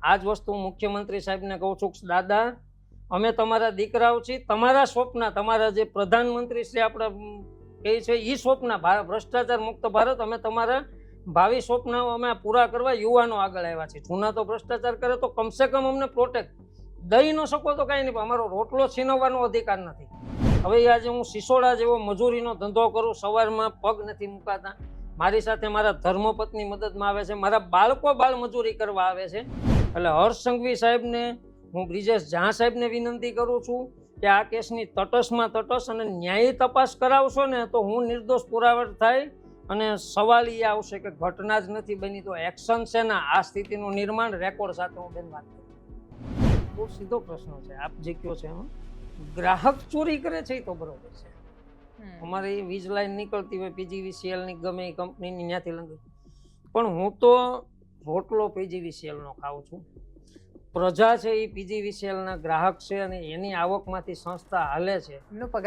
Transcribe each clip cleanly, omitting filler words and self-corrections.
આ જ વસ્તુ મુખ્યમંત્રી સાહેબને કહું છું કે દાદા અમે તમારા દીકરાઓ છીએ, તમારા સ્વપ્ન, તમારા જે પ્રધાનમંત્રી શ્રી આપણે કહે છે એ સ્વપ્ન ભ્રષ્ટાચાર મુક્ત ભારત, અમે તમારા ભાવિ સ્વપ્નો અમે પૂરા કરવા યુવાનો આગળ આવ્યા છે. જૂના તો ભ્રષ્ટાચાર કરે તો કમસે કમ અમને પ્રોટેક્ટ દઈ ન શકો તો કાંઈ નહીં, પણ અમારો રોટલો છીનવવાનો અધિકાર નથી. હવે આજે હું સિસોડા જેવો મજૂરીનો ધંધો કરું, સવારમાં પગ નથી મુકાતા, મારી સાથે મારા ધર્મપત્ની મદદમાં આવે છે, મારા બાળકો બાળ મજૂરી કરવા આવે છે. એટલે હર્ષ સંઘવી સાહેબને હું બ્રિજેશ ઝા સાહેબને વિનંતી કરું છું કે આ કેસની તટસ્થમાં તટસ્થ અને ન્યાયી તપાસ કરાવશો ને તો હું નિર્દોષ પુરાવા થાય. અને સવાલ એ આવશે કે ઘટના જ નથી બની તો એક્શન છે ને આ સ્થિતિનું નિર્માણ રેકોર્ડ સાથે હું બેન વાત કરું. બહુ સીધો પ્રશ્ન છે આપ જે કહો છો એમાં. ગ્રાહક ચોરી કરે છે એ તો બરોબર છે, અમારી વીજ લાઈન નીકળતી હોય પીજીવીસીએલ ની ગમે એ કંપનીની ત્યાંથી લંગી, પણ હું તો રોટલો પીજીવીસીએલ નો ખાઉં છું. પ્રજા છે એ પીજીવીસીએલ ના ગ્રાહક છે અને એની આવકમાંથી સંસ્થા હાલે છે,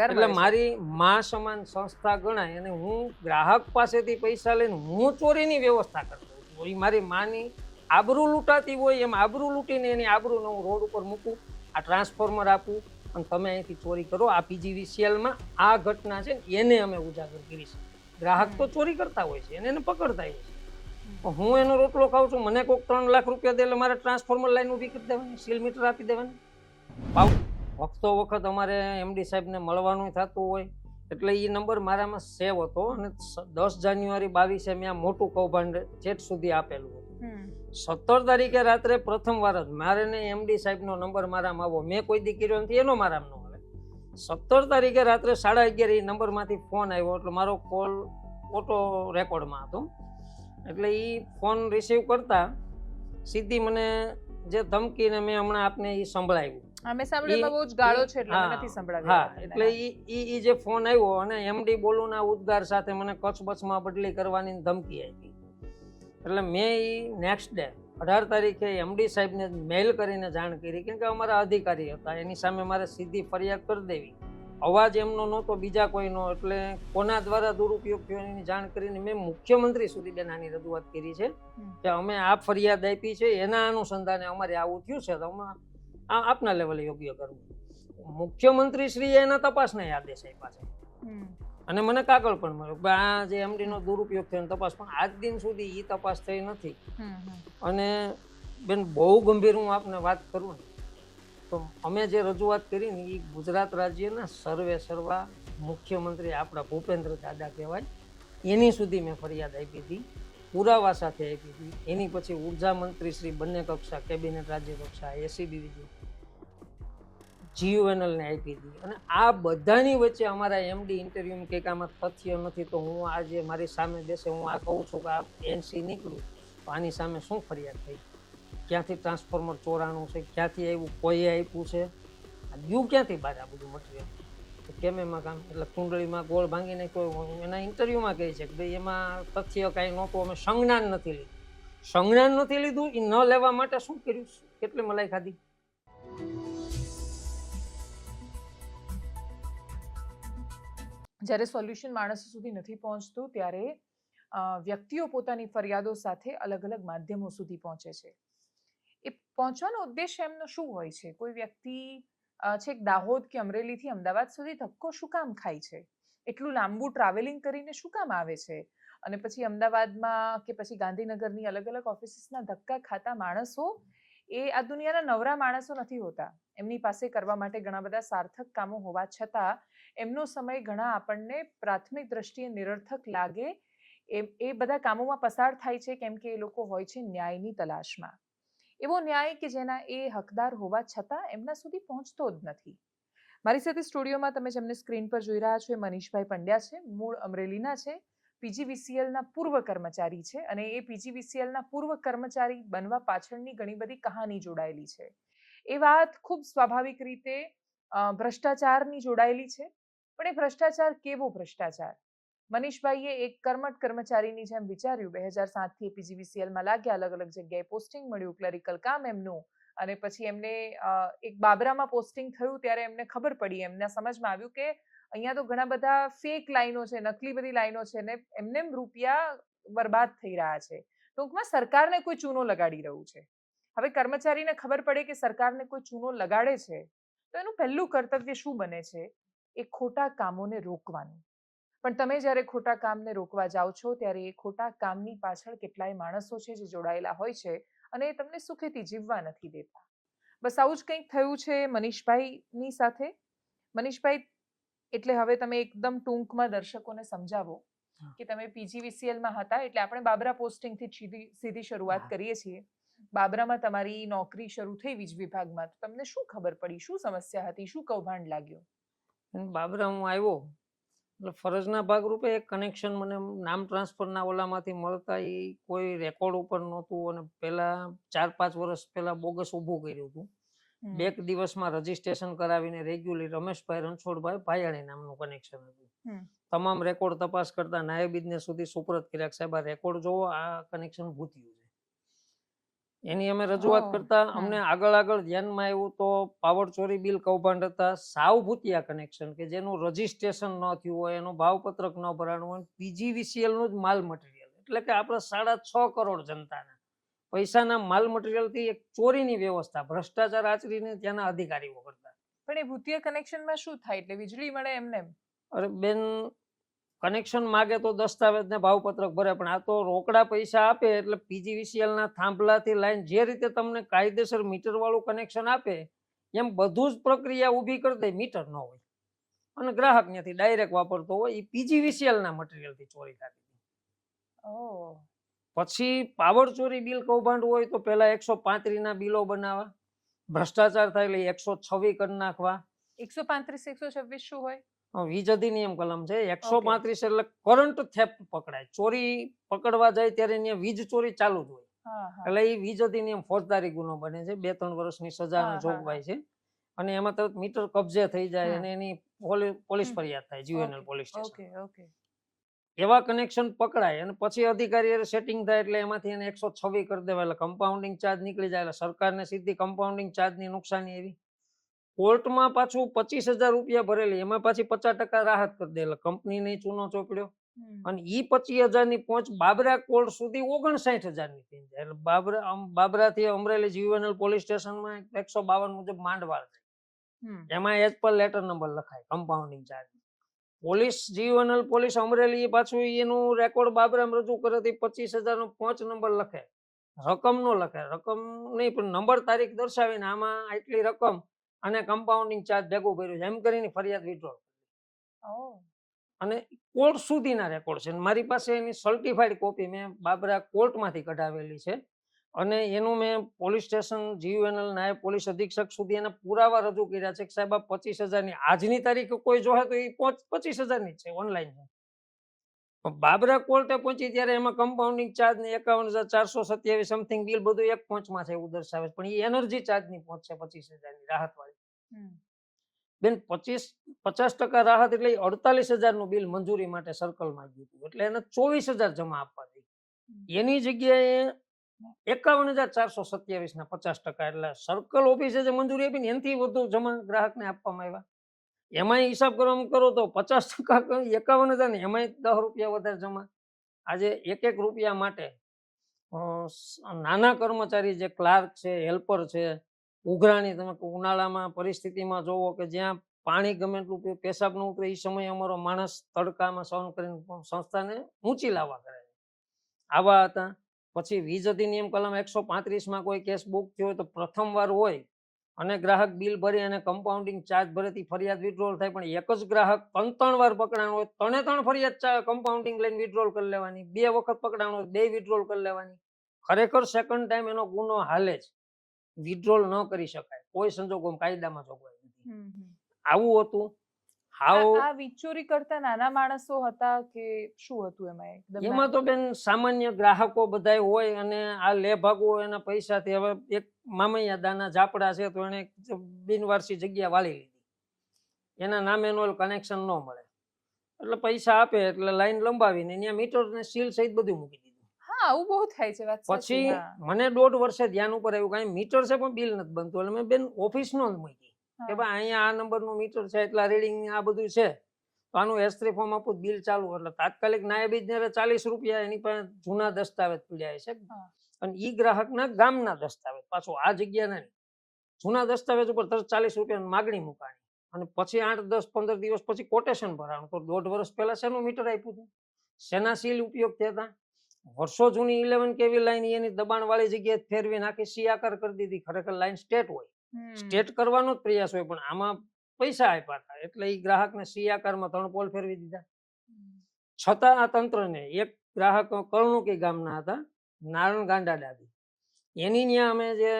એટલે મારી માં સમાન સંસ્થા ગણાય. અને હું ગ્રાહક પાસેથી પૈસા લઈને હું ચોરીની વ્યવસ્થા કરતો છું. એ મારી માની આબરૂ લૂંટાતી હોય એમ આબરૂ લૂંટીને એની આબરૂને હું રોડ ઉપર મૂકું, આ ટ્રાન્સફોર્મર આપું અને તમે અહીંથી ચોરી કરો. આ પીજીવીસીએલમાં આ ઘટના છે એને અમે ઉજાગર કરી છે. ગ્રાહક તો ચોરી કરતા હોય છે એને પકડતા હોય છે, હું એનો રોટલો ખાઉં છું. મને કોઈક 3 લાખ રૂપિયા દે એટલે મારે ટ્રાન્સફોર્મર લાઈન ઊભી કરી દેવાની, સીલ મીટર આપી દેવાની. વખતો વખત અમારે એમડી સાહેબને મળવાનું થતું હોય એટલે એ નંબર મારામાં સેવ હતો અને 10 જાન્યુઆરી 22 મેં આ મોટું કૌભાંડ ચેટ સુધી આપેલું હતું. 17 તારીખે રાત્રે પ્રથમ વાર જ મારે ને એમડી સાહેબનો નંબર મારામાં આવ્યો, મેં કોઈ દી કર્યો નથી, એનો મારામાં ન આવે. 17 તારીખે રાત્રે 11:30 એ નંબરમાંથી ફોન આવ્યો એટલે મારો કોલ ઓટો રેકોર્ડમાં હતો. એટલે એ ફોન રિસીવ કરતા સીધી મને જે ધમકીને મેં હમણાં આપને એ સંભળાવ્યું, એટલે ઈ જે ફોન આવ્યો અને એમડી બોલુના ઉદ્ગાર સાથે મને કચ્છબચમાં બદલી કરવાની ધમકી આપી. એટલે મેં ઈ નેક્સ્ટ ડે 18 તારીખે એમડી સાહેબને મેલ કરીને જાણ કરી, કેમ કે અમારા અધિકારી હતા, એની સામે મારે સીધી ફરિયાદ કરી દેવી. અવાજ એમનો નહોતો બીજા કોઈનો, એટલે કોના દ્વારા દુરુપયોગ થયો એની જાણ કરીને મેં મુખ્યમંત્રી સુધી બેન આની રજૂઆત કરી છે કે અમે આ ફરિયાદ આપી છે, એના અનુસંધાને અમારે આવું થયું છે, તો અમે આપના લેવલે યોગ્ય કરવું. મુખ્યમંત્રી શ્રીએ એના તપાસના આદેશ આપ્યા છે અને મને કાગળ પણ મળ્યો કે આ જે એમડી નો દુરુપયોગ થયો તપાસ, પણ આજ દિન સુધી એ તપાસ થઈ નથી. અને બેન બહુ ગંભીર હું આપને વાત કરું ને તો અમે જે રજૂઆત કરી ને એ ગુજરાત રાજ્યના સર્વે સર્વા મુખ્યમંત્રી આપણા ભૂપેન્દ્ર દાદા કહેવાય એની સુધી મેં ફરિયાદ આપી હતી, પુરાવા સાથે આપી હતી. એની પછી ઉર્જા મંત્રી શ્રી બંને કક્ષા, કેબિનેટ રાજ્ય કક્ષા, એસીબી, જીયુએનએલ ને આપી હતી. અને આ બધાની વચ્ચે અમારા એમડી ઇન્ટરવ્યુ કે આમાં તથ્ય નથી, તો હું આજે મારી સામે બેસે હું આ કહું છું કે આ એનસી નીકળ્યું તો આની સામે શું ફરિયાદ થઈ, ક્યાંથી ટ્રાન્સફોર્મર ચોરાણું છે, ક્યાંથી આવ્યું, કોઈએ આપ્યું છે, ગયું ક્યાંથી બહાર આ બધું મટીરિયલ, કેમ એમાં કામ. એટલે કુંડળીમાં ગોળ ભાંગી નાખ્યો એના ઇન્ટરવ્યુમાં કહે છે કે ભાઈ એમાં તથ્ય કાંઈ નહોતું, અમે સંજ્ઞાન નથી લીધું. સંજ્ઞાન નથી લીધું એ ન લેવા માટે શું કર્યું, કેટલી મલાઈ ખાધી. જ્યારે સોલ્યુશન માણસો સુધી નથી પહોંચતું ત્યારે વ્યક્તિઓ પોતાની ફરિયાદો સાથે અલગ અલગ માધ્યમો સુધી પહોંચે છે. એ પહોંચવાનો ઉદ્દેશ્ય એમનો શું હોય છે? કોઈ વ્યક્તિ છેક દાહોદ કે અમરેલીથી અમદાવાદ સુધી ધક્કો શું કામ ખાય છે? એટલું લાંબુ ટ્રાવેલિંગ કરીને શું કામ આવે છે? અને પછી અમદાવાદમાં કે પછી ગાંધીનગરની અલગ અલગ ઓફિસીસના ધક્કા ખાતા માણસો એ આ દુનિયાના નવરા માણસો નથી હોતા. એમની પાસે કરવા માટે ઘણા બધા સાર્થક કામો હોવા છતાં એમનો સમય ઘણા આપણને પ્રાથમિક દ્રષ્ટિએ નિરર્થક લાગે એ બધા કામોમાં પસાર થાય છે, કેમ કે એ લોકો હોય છે ન્યાયની તલાશમાં. એવો ન્યાય કે જેના એ હકદાર હોવા છતાં એમના સુધી પહોંચતો જ નથી. મારી સાથે સ્ટુડિયોમાં તમે જેમને સ્ક્રીન પર જોઈ રહ્યા છો એ મનીષભાઈ પંડ્યા છે, મૂળ અમરેલીના છે, પીજીવીસીએલના પૂર્વ કર્મચારી છે અને એ પીજીવીસીએલના પૂર્વ કર્મચારી બનવા પાછળની ઘણી બધી કહાની જોડાયેલી છે. એ વાત ખૂબ સ્વાભાવિક રીતે ભ્રષ્ટાચારની જોડાયેલી છે, પણ એ ભ્રષ્ટાચાર કેવો ભ્રષ્ટાચાર? મનીષભાઈએ એક કર્મઠ કર્મચારીની જેમ વિચાર્યું, 2007થી પીજીવીસીએલમાં લાગ્યા, અલગ અલગ જગ્યાએ પોસ્ટિંગ મળ્યું, ક્લરિકલ કામ એમનું, અને પછી એમને એક બાબરામાં પોસ્ટિંગ થયું ત્યારે એમને ખબર પડી, એમના સમજમાં આવ્યું કે અહીંયા તો ઘણા બધા ફેક લાઈનો છે, નકલી બધી લાઈનો છે ને એમને રૂપિયા બરબાદ થઈ રહ્યા છે. ટૂંકમાં સરકારને કોઈ ચૂનો લગાડી રહ્યું છે. હવે કર્મચારીને ખબર પડે કે સરકારને કોઈ ચૂનો લગાડે છે તો એનું પહેલું કર્તવ્ય શું બને છે? એ ખોટા કામોને રોકવાનું. પણ તમે જ્યારે ખોટા કામને રોકવા જાઓ છો ત્યારે એ ખોટા કામની પાછળ કેટલાય માણસો છે જે જોડાયેલા હોય છે અને એ તમને સુખેથી જીવવા નથી દેતા. બસ આવું જ કંઈક થયું છે મનીષભાઈની સાથે. મનીષભાઈ, એટલે હવે તમે એકદમ ટૂંકમાં દર્શકોને સમજાવો કે તમે પીજીવીસીએલમાં હતા, એટલે આપણે બાબરા પોસ્ટિંગથી સીધી શરૂઆત કરીએ છીએ. બાબરામાં તમારી નોકરી શરૂ થઈ વીજ વિભાગમાં, તો તમને શું ખબર પડી? શું સમસ્યા હતી? શું કૌભાંડ લાગ્યું? બાબરા હું આવ્યો એટલે ફરજના ભાગરૂપે એક કનેક્શન મને નામ ટ્રાન્સફરના ઓલામાંથી મળતા એ કોઈ રેકોર્ડ ઉપર નહોતું અને પહેલા 4-5 વર્ષ પહેલા બોગસ ઊભું કર્યું હતું. 2 દિવસમાં રજીસ્ટ્રેશન કરાવીને રેગ્યુલર રમેશભાઈ રણછોડભાઈ ભાયાણી નામનું કનેક્શન હતું. તમામ રેકોર્ડ તપાસ કરતા નાયબ ઇજનેર સુધી સુપરત કર્યા, સાહેબ આ રેકોર્ડ જોવો, આ કનેક્શન ભૂત્યું છે. એની અમે રજૂઆત કરતા અમને આગળ ધ્યાનમાં આવ્યું તો પાવર ચોરી બિલ કૌભાંડ હતા, સાવ ભૂતિયા કનેક્શન કે જેનું રજીસ્ટ્રેશન ન થયું હોય, એનું ભાવપત્રક ન ભરાણું હોય, પીજીવીસીએલ નું જ માલ મટીરિયલ, એટલે કે આપણે 6.5 કરોડ જનતાના પૈસાના માલ મટીરિયલ થી એક ચોરીની વ્યવસ્થા ભ્રષ્ટાચાર આચરીને ત્યાંના અધિકારીઓ કરતા. પણ એ ભૂતિયા કનેક્શનમાં શું થાય? એટલે વીજળી મળે એમને? અરે બેન, કનેક્શન માગે તો દસ્તાવેજ ને ભાવપત્રક ભરે, પણ આ તો રોકડા પૈસા આપે એટલે પીજીવીસીએલ ના થાંભલાથી લાઈન જે રીતે તમને કાયદેસર મીટર વાળું કનેક્શન આપે એમ બધું જ પ્રક્રિયા ઊભી કરી દે, મીટર ન હોય અને ગ્રાહક ત્યાંથી ડાયરેક્ટ વાપરતો હોય, એ પીજીવીસીએલ ના મટીરિયલ થી ચોરી થતી. પછી પાવર ચોરી બિલ કૌભાંડ હોય તો પેલા 135 ના બિલો બનાવવા, ભ્રષ્ટાચાર થાય એટલે 126 કરી નાખવા. 135 126 શું હોય? વીજ અધિનિયમ કલમ છે 135, એટલે કરંટ થેફ્ટ પકડાય, ચોરી પકડવા જાય ત્યારે ત્યાં વીજ ચોરી ચાલુ જ હોય, એટલે એ વીજ અધિનિયમ ફોજદારી ગુનો બને છે, 2-3 વર્ષની સજાનો જોગવાઈ છે અને એમાં તરત મીટર કબજે થઈ જાય અને એની પોલીસ ફરિયાદ થાય જીયુએનએલ પોલીસ સ્ટેશન. એવા કનેક્શન પકડાય અને પછી અધિકારી સેટિંગ થાય એટલે એમાંથી એને 126 કરી દેવાય, એટલે કમ્પાઉન્ડિંગ ચાર્જ નીકળી જાય, એટલે સરકારને સીધી કમ્પાઉન્ડિંગ ચાર્જની નુકસાની એવી. કોર્ટમાં પાછું 25,000 રૂપિયા ભરેલી, એમાં પાછી 50% રાહત કરી દે, એટલે કંપનીને ચૂનો ચોપડ્યો અને ઈ 25,000 ની પહોંચ બાબરા કોર્ટ સુધી 59,000 ની થઈ જાય, એટલે બાબરાથી અમરેલી જીયુએનએલ પોલીસ સ્ટેશનમાં 152 મુજબ માંડવાળ થાય, એમાં એજ પર લેટર નંબર લખાય compounding charge. Police GUNL police Amreli પાછું એનું રેકોર્ડ બાબરામાં રજૂ કરે તો 25,000 નો પહોંચ નંબર લખે, રકમ નો લખે, રકમ નહીં પણ નંબર તારીખ દર્શાવીને આમાં આટલી રકમ અને કમ્પાઉન્ડિંગ ચાર્જ ભેગું કર્યું છે એમ કરીને ફરિયાદ વિડ્રો. અને કોર્ટ સુધીના રેકોર્ડ છે, મારી પાસે એની સર્ટિફાઈડ કોપી મેં બાબરા કોર્ટમાંથી કઢાવેલી છે અને એનું મેં પોલીસ સ્ટેશન જીયુએનએલ નાયબ પોલીસ અધિક્ષક સુધી એના પુરાવા રજૂ કર્યા છે કે સાહેબ 25,000 ની આજની તારીખે કોઈ જોહે તો એ 25,000 ની છે, ઓનલાઈન છે. બાબરા કોર્ટે પહોંચી ત્યારે એમાં કમ્પાઉન્ડિંગ ચાર્જ ને 51,427 સમથિંગ બિલ બધું એક પહોંચમાં છે એવું દર્શાવે, પણ એ એનર્જી ચાર્જ ની પહોંચ છે 25,000 ની રાહત વાળી. બેન 50% રાહત એટલે 48,000 નું બિલ મંજૂરી માટે સર્કલમાં ગયું હતું, એટલે એને 24,000 જમા આપવા દઈ, એની જગ્યાએ 51,427 ના 50%, એટલે સર્કલ ઓફિસે જે મંજૂરી આપી ને એનાથી વધુ જમા ગ્રાહકને આપવામાં આવ્યા. એમાંય હિસાબ કરવામાં કરો તો 50% 51,000 ને એમાંય 10 રૂપિયા વધારે જમા. આજે 1 રૂપિયા માટે નાના કર્મચારી જે ક્લાર્ક છે, હેલ્પર છે, ઉઘરાણી, તમે ઉનાળામાં પરિસ્થિતિમાં જોવો કે જ્યાં પાણી ગમે એટલું પેશાબ ન ઉતરે એ સમયે અમારો માણસ તડકામાં સહન કરીને સંસ્થાને ઊંચી લાવવા કરે છે, આવા હતા. પછી વીજ અધિનિયમ કલમ 135 માં કોઈ કેસ બુક થયો હોય તો પ્રથમ વાર હોય અને ગ્રાહક બિલ ભરી અને કમ્પાઉન્ડિંગ ચાર્જ ભરેથી ફરિયાદ વિડ્રોલ થાય, પણ એક જ ગ્રાહક 3 વાર પકડાણો હોય 3 ફરિયાદ કમ્પાઉન્ડિંગ લઈને વિડ્રોલ કરી લેવાની, 2 વખત પકડાણો હોય 2 વિડ્રોલ કરી લેવાની. ખરેખર સેકન્ડ ટાઈમ એનો ગુનો હાલે જ, વિડ્રોલ ન કરી શકાય, કોઈ સંજોગોમાં કાયદામાં જોગવાઈ નથી. આવું હતું. આ વીજચોરી કરતા નાના માણસો હતા કે શું હતું એમાં? એમાં તો બેન સામાન્ય ગ્રાહકો બધાય હોય અને આ લે ભાગો એના પૈસાથી. હવે એક મામૈયા દાના ઝાપડા છે તો એને બિનવારસી જગ્યા વાળી લીધી, એના નામે નો કનેક્શન ન મળે એટલે પૈસા આપે એટલે લાઈન લંબાવીને ત્યાં મીટર ને સીલ સહિત બધું મૂકી દીધું. આવું બહુ થાય છે. પછી મને 1.5 વર્ષે ધ્યાન ઉપર આવ્યું કઈ મીટર છે પણ બિલ નથી બનતું, એટલે મેં બેન ઓફિસ નો જ મૂકી કે ભાઈ અહીંયા આ નંબર નું મીટર છે, એટલા રીડિંગ આ બધું છે, તો આનું S3 ફોર્મ આપું બિલ ચાલુ. એટલે તાત્કાલિક નાયબ ઇજનેરે 40 રૂપિયા એની પાસે જૂના દસ્તાવેજ પીડ્યા છે, અને ઈ ગ્રાહકના ગામના દસ્તાવેજ, પાછો આ જગ્યાના નહીં. જૂના દસ્તાવેજ ઉપર તરત 40 રૂપિયાની માગણી મુકાણી અને પછી 8, 10, 15 દિવસ પછી કોટેશન ભરાણું. તો 1.5 વર્ષ પહેલા શેનું મીટર આપ્યું હતું, શેના સીલ ઉપયોગ થયા હતા? વર્ષો જૂની 11 કેવી લાઈન એની દબાણ વાળી જગ્યાએ ફેરવી નાખી સી આકાર કરી દીધી. ખરેખર લાઈન સ્ટેટ હોય, સ્ટેટ કરવાનો જ પ્રયાસ હોય, પણ આમાં પૈસા આપ્યા હતા એટલે એ ગ્રાહકને સી આકારમાં 3 પોલ ફેરવી દીધા. છતાં આ તંત્રને એક ગ્રાહક કરણુકી ગામના હતા, નારણ ગાંડા દાદી, એની ત્યાં અમે જે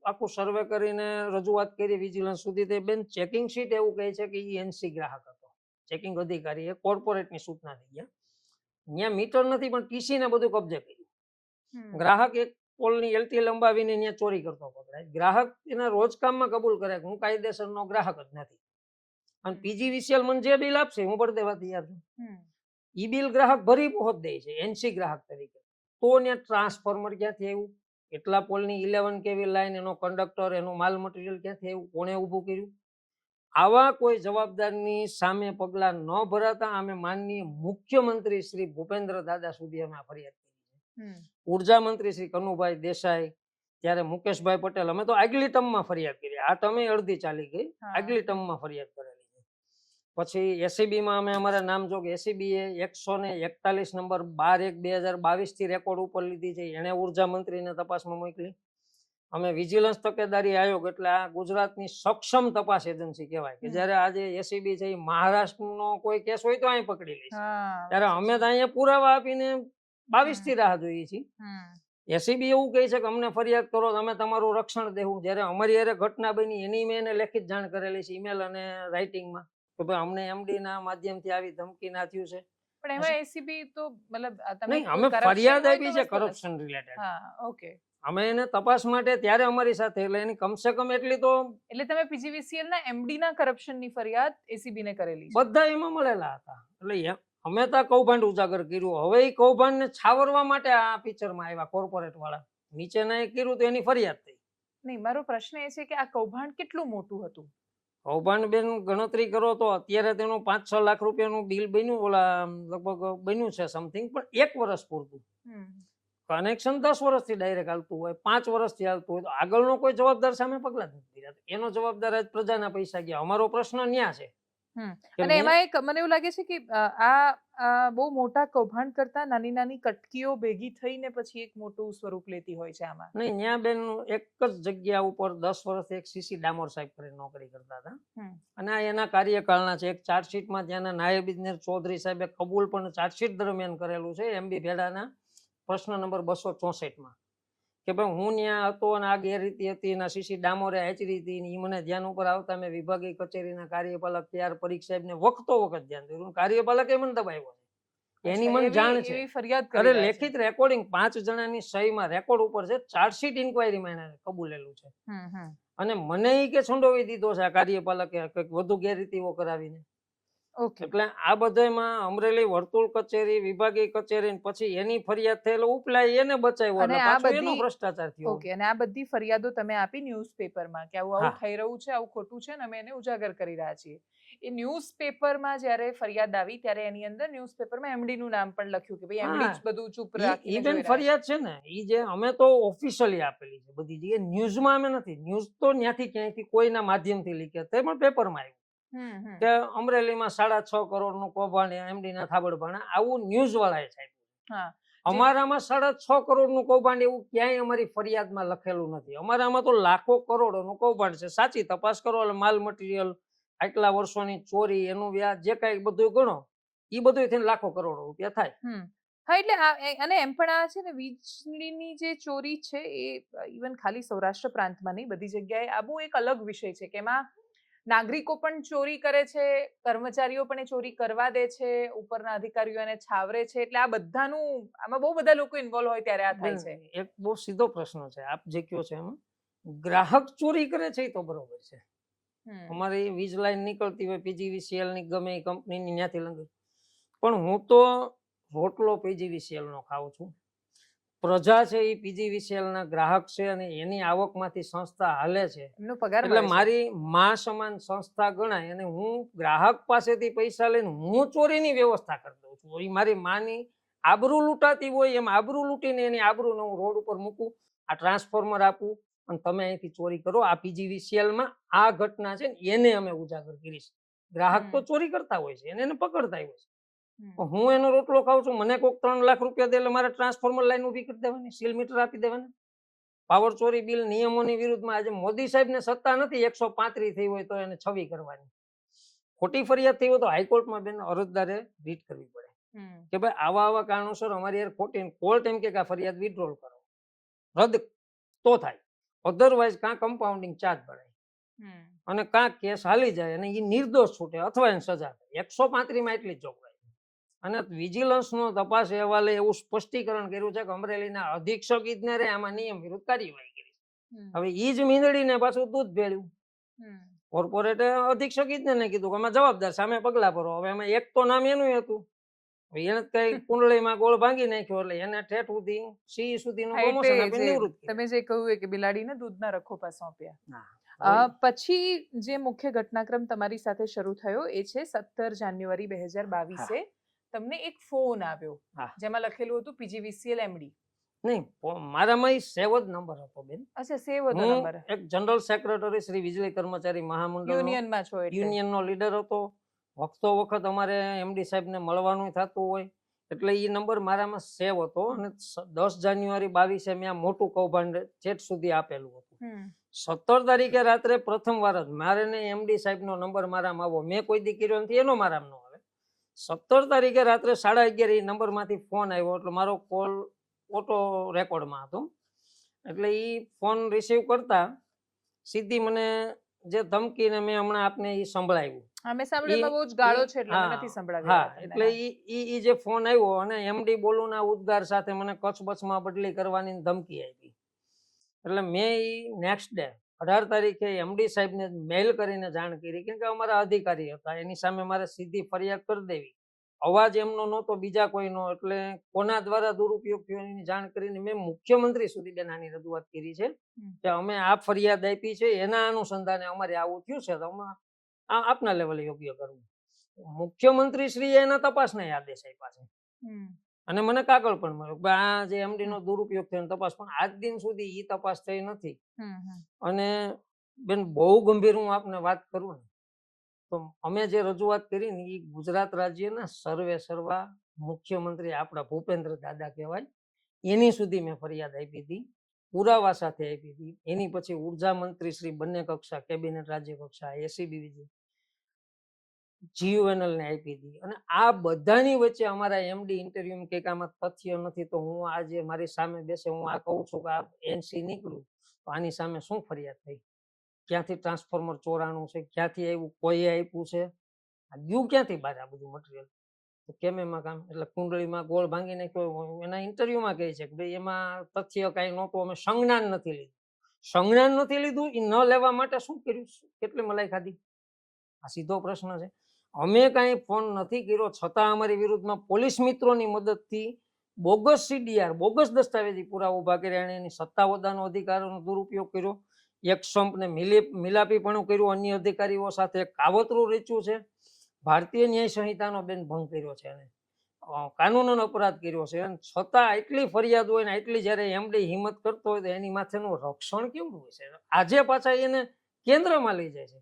આખું સર્વે કરીને રજૂઆત કરી વિજિલન્સ સુધી, તે બેન ચેકિંગ શીટ એવું કહે છે કે એ એનસી ગ્રાહક હતો. ચેકિંગ અધિકારી એ કોર્પોરેટની સૂચનાથી ગયા, ત્યાં મીટર નથી પણ ટીસી ને બધું કબજે કર્યું. ગ્રાહક એક પોલની એલટી લંબાવીને ત્યાં ચોરી કરતો પકડાય. ગ્રાહક એના રોજકામમાં કબૂલ કરે કે હું કાયદેસરનો ગ્રાહક જ નથી અને પીજીવીસીએલ મને જે બિલ આપશે હું ભરી દેવા તૈયાર છું. ઈ બિલ ગ્રાહક ભરી પહોંચ દે છે એનસી ગ્રાહક તરીકે. તો ત્યાં ટ્રાન્સફોર્મર ક્યાંથી આવ્યું, એટલા પોલની 11 કેવી લાઈન, એનો કંડક્ટર, એનું માલ મટીરિયલ ક્યાંથી આવ્યું, કોણે ઊભું કર્યું? આવા કોઈ જવાબદારની સામે પગલા ન ભરાતા અમે માનનીય મુખ્યમંત્રી શ્રી ભૂપેન્દ્ર દાદા સુધી અમે ફરિયાદ કરી છે. ઉર્જા મંત્રી શ્રી કનુભાઈ દેસાઈ, ત્યારે મુકેશભાઈ પટેલ, અમે તો આગલી ટર્મમાં ફરિયાદ કરી. આ ટર્મે અડધી ચાલી ગઈ, આગલી ટર્મમાં ફરિયાદ કરેલી છે. પછી એસીબી માં અમે અમારા નામ જો કે એસીબી એ 141 નંબર 12/1/2022 થી રેકોર્ડ ઉપર લીધી છે. એને ઉર્જા મંત્રીને તપાસમાં મોકલી. અમે વિજિલન્સ તકેદારી આયોગ એટલે આ ગુજરાતની સક્ષમ તપાસ એજન્સી કહેવાય કે જ્યારે આજે એસીબી છે એ મહારાષ્ટ્રનો કોઈ કેસ હોય તો અહીં પકડી લે છે, ત્યારે અમે તો અહીંયા પુરાવા આપીને 22 થી રાહ જોઈએ છીએ. એસીબી એવું કહે છે કે અમને ફરિયાદ કરો, અમે તમારું રક્ષણ દેવું. જ્યારે અમારી હારે ઘટના બની એની મેં એને લેખિત જાણ કરેલી છે ઈમેલ અને રાઇટિંગમાં કે ભાઈ અમને એમડી ના માધ્યમથી આવી ધમકી ના થયું છે. પણ એમાં એસીબી તો મતલબ તમે નહીં, અમે ફરિયાદ આપી છે કરપ્શન રિલેટેડ. હા, ઓકે. અમે એને તપાસ માટે ત્યારે અમારી સાથે, એટલે એની કમસે કમ એટલી તો, એટલે તમે પીજીવીસીએલ ના એમડી ના કરપ્શન ની ફરિયાદ એસીબી ને કરેલી છે? બધા એમાં મળેલા હતા. એટલે અમે તો કૌભાંડ ઉજાગર કર્યું. હવે એ કૌભાંડ ને છાવરવા માટે આ પિક્ચરમાં આવ્યા કોર્પોરેટ વાળા, નીચેના એ કર્યું તો એની ફરિયાદ થઈ. નહીં, મારો પ્રશ્ન એ છે કે આ કૌભાંડ કેટલું મોટું હતું? કૌભાંડ બેન ગણતરી કરો તો અત્યારે તેનું 5-6 લાખ રૂપિયાનું બિલ બન્યું, ઓલા લગભગ બન્યું છે સમથિંગ, પણ 1 વર્ષ પૂરતું. કનેક્શન 10 વર્ષથી ડાયરેક્ટ હાલતું હોય, 5 વર્ષથી હાલતું હોય, તો આગળનો કોઈ જવાબદાર સામે પગલા જ નથી લેતા. એનો જવાબદાર જ પ્રજાના પૈસા ગયા. અમારો પ્રશ્ન ન્યા છે. અને એમાં એક મને એવું લાગે છે કે આ બહુ મોટા કૌભાંડ કરતા નાની નાની કટકીઓ ભેગી થઈને પછી એક મોટું સ્વરૂપ લેતી હોય છે આમાં. નહીં, ન્યા બેન એક જ જગ્યા ઉપર 10 વર્ષથી એક સીસી ડામોર સાહેબ કરીને નોકરી કરતા હતા અને આ એના કાર્યકાળના છે. એક ચાર્જશીટમાં ત્યાંના નાયબ ઇજનેર ચૌધરી સાહેબે કબૂલ પણ ચાર્જશીટ દરમિયાન કરેલું છે એમબી ભેડાના પ્રશ્ન નંબર 264માં કે ભાઈ હું ત્યાં હતો અને આ ગેરરીતિ હતી, એના સીસી ડામોરે આચરી હતી, એ મને ધ્યાન ઉપર આવતા મેં વિભાગીય કચેરીના કાર્યપાલક ત્યાર પરીખ સાહેબને વખતો વખત ધ્યાન દીધું. કાર્યપાલકે મને દબાવ્યો છે, એની મને જાણ છે. અરે લેખિત રેકોર્ડિંગ 5 જણાની સહીમાં રેકોર્ડ ઉપર છે, ચાર્જશીટ ઇન્ક્વાયરીમાં એને કબૂલેલું છે. અને મને એ કે છંડોવી દીધો છે આ કાર્યપાલકે કંઈક વધુ ગેરરીતિઓ કરાવીને. એટલે આ બધામાં અમરેલી વર્તુળ કચેરી, વિભાગીય કચેરી, પછી એની ફરિયાદ થયેલો ઉપલાય એને બચાવ્યો અને પાછો એનો ભ્રષ્ટાચાર થયો. ઓકે. અને આ બધી ફરિયાદો તમે આપી ન્યૂઝપેપરમાં કે આવું થઈ રહ્યું છે, આવું ખોટું છે, અને અમે એને ઉજાગર કરી રહ્યા છીએ. એ ન્યૂઝપેપરમાં જ્યારે ફરિયાદ આવી ત્યારે એની અંદર ન્યૂઝપેપરમાં એમડી નું નામ પણ લખ્યું કે ભાઈ એમડી જ બધું ચૂપ રાખીને જોઈ રહ્યા છે. ફરિયાદ છે ને ઈ જે અમે તો ઓફિશિયલી આપેલી છે બધી જગ્યાએ, ન્યૂઝમાં અમે નથી. ન્યૂઝ તો ત્યાંથી ક્યાંયથી કોઈના માધ્યમથી લીકે તે પણ પેપરમાં આવ્યું કે અમરેલીમાં 6.5 કરોડનું કૌભાંડ એમડી ના થાબડભાણા, આવું ન્યૂઝ વાળાએ સાહેબ. અમારામાં 6.5 કરોડનું કૌભાંડ એવું ક્યાંય અમારી ફરિયાદમાં લખેલું નથી. અમારામાં તો લાખો કરોડોનું કૌભાંડ છે. સાચી તપાસ કરો એટલે માલ મટીરિયલ, આટલા વર્ષોની ચોરી, એનું વ્યાજ, જે કઈ બધું ગણો એ બધું થઈને લાખો કરોડો રૂપિયા થાય. હા, એટલે અને એમ પણ આ છે ને વીજળીની જે ચોરી છે એ ઇવન ખાલી સૌરાષ્ટ્ર પ્રાંતમાં નહીં, બધી જગ્યાએ આ બહુ એક અલગ વિષય છે કે એમાં નાગરિકો પણ ચોરી કરે છે, કર્મચારીઓ પણ એ ચોરી કરવા દે છે, ઉપરના અધિકારીઓ એને છાવરે છે. એટલે આ બધાનું આમાં બહુ બધા લોકો ઇન્વોલ્વ હોય ત્યારે આ થાય છે. એક બહુ સીધો પ્રશ્ન છે આપ જે કહો છો એમાં. ગ્રાહક ચોરી કરે છે એ તો બરોબર છે, અમારી વીજ લાઈન નીકળતી હોય પીજીવીસીએલ ની ગમે એ કંપનીની ત્યાંથી લંગી, પણ હું તો રોટલો પીજીવીસીએલ નો ખાઉં છું. પ્રજા છે એ પીજીવીસીએલ ના ગ્રાહક છે અને એની આવકમાંથી સંસ્થા હાલે છે, એટલે મારી માં સમાન સંસ્થા ગણાય. અને હું ગ્રાહક પાસેથી પૈસા લઈને હું ચોરીની વ્યવસ્થા કરી દઉં છું. એ મારી માની આબરૂ લૂંટાતી હોય એમ આબરૂ લૂંટીને એની આબરૂને હું રોડ ઉપર મૂકું, આ ટ્રાન્સફોર્મર આપું અને તમે અહીંથી ચોરી કરો. આ PGVCL માં આ ઘટના છે ને એને અમે ઉજાગર કરી છે. ગ્રાહક તો ચોરી કરતા હોય છે એને પકડતા હોય છે. હું એનો રોટલો ખાઉં છું, મને કોઈક 3 લાખ રૂપિયા દે એટલે મારે ટ્રાન્સફોર્મર લાઈન ઉભી કરી દેવાની, સીલ મીટર આપી દેવાના. પાવર ચોરી બિલ નિયમોની વિરુદ્ધમાં આજે મોદી સાહેબને સત્તા નથી 135 થઈ હોય તો એને 6 કરવાની. ખોટી ફરિયાદ થઈ હોય તો હાઈકોર્ટમાં બેન અરજદારે રીટ કરવી પડે કે ભાઈ આવા કારણોસર અમારી યાર ખોટી, કોર્ટ એમ કે આ ફરિયાદ વિથડ્રોલ કરો, રદ તો થાય, અધરવાઇઝ કાં કમ્પાઉન્ડિંગ ચાર્જ ભરાય અને કાં કેસ હાલી જાય અને એ નિર્દોષ છૂટે અથવા એને સજા થાય. 135 માં એટલી જ જોગવાઈ. અને વિજિલન્સનો તપાસ અહેવાલે એવું સ્પષ્ટીકરણ કર્યું છે કે અમરેલીના અધિક્ષક ઇજનેરે આમાં નિયમ વિરુદ્ધ કાર્યવાહી કરી. હવે ઈ જ મીંદડીને પાછું દૂધ ભેળ્યું. કોર્પોરેટે અધિક્ષક ઇજનેરને કીધું કે અમે જવાબદાર, સામે પગલા ભરો. હવે એમાં એક તો નામ એનું હતું, એને કઈ કુંડળીમાં ગોળ ભાંગી નાખ્યો એટલે એને ઠેઠ સુધી CE સુધીનું પ્રમોશન આપી નિવૃત્ત કર્યા. તમે જે કહ્યું કે બિલાડીને દૂધના રખોપા સોંપ્યા. હા. પછી જે મુખ્ય ઘટનાક્રમ તમારી સાથે શરૂ થયો એ છે 17 જાન્યુઆરી 2022 તમને એક ફોન આવ્યો હા. જેમાં લખેલું હતું PGVCL MD. નહીં, મારામાં ઈ સેવ જ નંબર હતો બેન. અચ્છા, સેવ હતો હું નંબર. એક જનરલ સેક્રેટરી શ્રી વીજળી કર્મચારી મહામંડળ યુનિયનમાં છો એટલે. યુનિયનનો લીડર હતો. વખતો વખત અમારે MD સાહેબને મળવાનું થતું હોય એટલે ઈ નંબર મારામાં સેવ હતો. અને 10 જાન્યુઆરી 22 મેં આ મોટું કૌભાંડ ચેટ સુધી આપેલું હતું. 17 તારીખે રાત્રે પ્રથમ વાર જ મારે ને MD સાહેબનો નંબર મારામાં આવ્યો. મેં કોઈ દી કર્યો નથી, એનો મારામાં ન આવે. 17 તારીખે રાત્રે 11:30 એ નંબરમાંથી ફોન આવ્યો એટલે મારો કોલ ઓટો રેકોર્ડમાં હતો. એટલે ઈ ફોન રિસીવ કરતા સીધી મને જે ધમકી ને મેં હમણાં આપને ઈ સંભળાવ્યું. અમે સાંભળ્યું બહુ જ ગાળો છે એટલે મને નથી સંભળાવ્યું. હા, એટલે ઈ જે ફોન આવ્યો અને MD બોલુના ઉદ્ગાર સાથે મને કચ્છમાં બદલી કરવાની ધમકી આપી. એટલે મેં ઈ નેક્સ્ટ ડે 18 તારીખે MD સાહેબને મેલ કરીને જાણ કરી, કેમ કે અમારા અધિકારી હતા, એની સામે મારે સીધી ફરિયાદ કરી દેવી. અવાજ એમનો નહોતો, બીજા કોઈનો, એટલે કોના દ્વારા દુરુપયોગ થયો એની જાણ કરીને મેં મુખ્યમંત્રી સુધી બેન આની રજૂઆત કરી છે કે અમે આ ફરિયાદ આપી છે, એના અનુસંધાને અમારે આવું થયું છે, તો અમે આપના લેવલે યોગ્ય કરવું. મુખ્યમંત્રી શ્રી એના તપાસના આદેશ આપ્યા છે અને મને કાગળ પણ મળ્યો કે આ જે MD નો દુરુપયોગ થયો તપાસ, પણ આજ દિન સુધી ઈ તપાસ થઈ નથી. અને બેન બહુ ગંભીર હું આપને વાત કરું ને તો અમે જે રજૂઆત કરી ને એ ગુજરાત રાજ્યના સર્વે સર્વા મુખ્યમંત્રી આપણા ભૂપેન્દ્ર દાદા કહેવાય એની સુધી મેં ફરિયાદ આપી હતી, પુરાવા સાથે આપી હતી. એની પછી ઉર્જા મંત્રી શ્રી બંને કક્ષા, કેબિનેટ રાજ્ય કક્ષા, ACB GUNL ને આપી હતી. અને આ બધાની વચ્ચે અમારા MD ઇન્ટરવ્યુ કે આમાં તથ્ય નથી, તો હું આજે મારી સામે બેસે હું આ કહું છું કે આ NC નીકળ્યું તો આની સામે શું ફરિયાદ થઈ, ક્યાંથી ટ્રાન્સફોર્મર ચોરાણું છે, ક્યાંથી આવ્યું, કોઈએ આપ્યું છે, આ ગયું ક્યાંથી બહાર આ બધું મટીરિયલ. તો કેમ એમાં કામ, એટલે કુંડળીમાં ગોળ ભાંગી નાખ્યો એના ઇન્ટરવ્યુમાં કહે છે કે ભાઈ એમાં તથ્ય કાંઈ નહોતું, અમે સંજ્ઞાન નથી લીધું. સંજ્ઞાન નથી લીધું એ ન લેવા માટે શું કર્યું, કેટલી મલાઈ ખાધી, આ સીધો પ્રશ્ન છે. અમે કાંઈ ફોન નથી કર્યો છતાં અમારી વિરુદ્ધમાં પોલીસ મિત્રોની મદદથી બોગસ CDR, બોગસ દસ્તાવેજી પુરાવા ઉભા કર્યા, અને એની સત્તા હોદ્દાનો અધિકારોનો દુરુપયોગ કર્યો, એક સંપને મિલાપીપણું કર્યું, અન્ય અધિકારીઓ સાથે કાવતરું રચ્યું છે, ભારતીય ન્યાય સંહિતાનો બેન ભંગ કર્યો છે અને કાનૂનનો અપરાધ કર્યો છે. અને છતાં એટલી ફરિયાદ હોય ને એટલી જ્યારે MD હિંમત કરતો હોય તો એની માથેનું રક્ષણ કેવું હોય છે. આજે પાછા એને કેન્દ્રમાં લઈ જાય છે.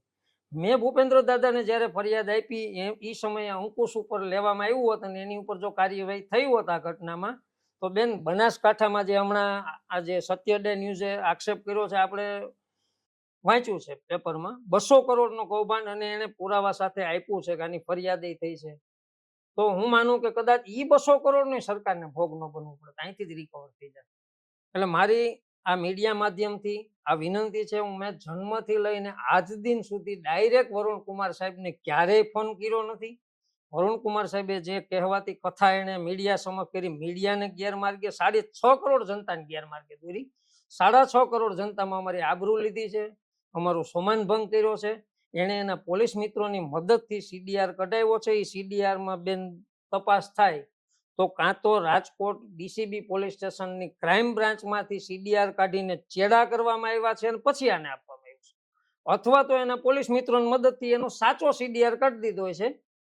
મેં ભૂપેન્દ્ર દાદાને જ્યારે ફરિયાદ આપી એ સમયે અંકુશ ઉપર લેવામાં આવ્યું હોત અને એની ઉપર જો કાર્યવાહી થઈ હોત આ ઘટનામાં, તો બેન બનાસકાંઠામાં જે હમણાં આ જે સત્ય ડે ન્યૂઝે આક્ષેપ કર્યો છે, આપણે વાંચ્યું છે પેપરમાં, 200 કરોડનો કૌભાંડ અને એને પુરાવા સાથે આપ્યું છે કે આની ફરિયાદ થઈ છે, તો હું માનું કે કદાચ ઈ 200 કરોડની સરકારને ભોગ ન બનવું પડે, અહીંથી જ રિકવર થઈ જાય. એટલે મારી આ મીડિયા માધ્યમથી આ વિનંતી છે, હું મેં જન્મથી લઈને આજ દિન સુધી ડાયરેક્ટ વરુણ કુમાર સાહેબને ક્યારેય ફોન કર્યો નથી. વરુણ કુમાર સાહેબે જે કહેવાતી કથા એને મીડિયા સમક્ષ કરી, મીડિયાને ગેરમાર્ગે 6.5 કરોડ જનતાને ગેરમાર્ગે દોરી, 6.5 કરોડ જનતામાં અમારી આબરૂ લીધી છે, અમારું સમાન ભંગ કર્યો છે. એને એના પોલીસ મિત્રોની મદદથી CDR કઢાવ્યો છે. એ CDRમાં બેન તપાસ થાય તો કાં તો રાજકોટ DCB પોલીસ સ્ટેશનની ક્રાઇમ બ્રાન્ચમાંથી CDR કાઢીને ચેડા કરવામાં આવ્યા છે અને પછી આને આપવામાં આવ્યું છે, અથવા તો એના પોલીસ મિત્રોની મદદથી એનો સાચો CDR કાઢી દીધો છે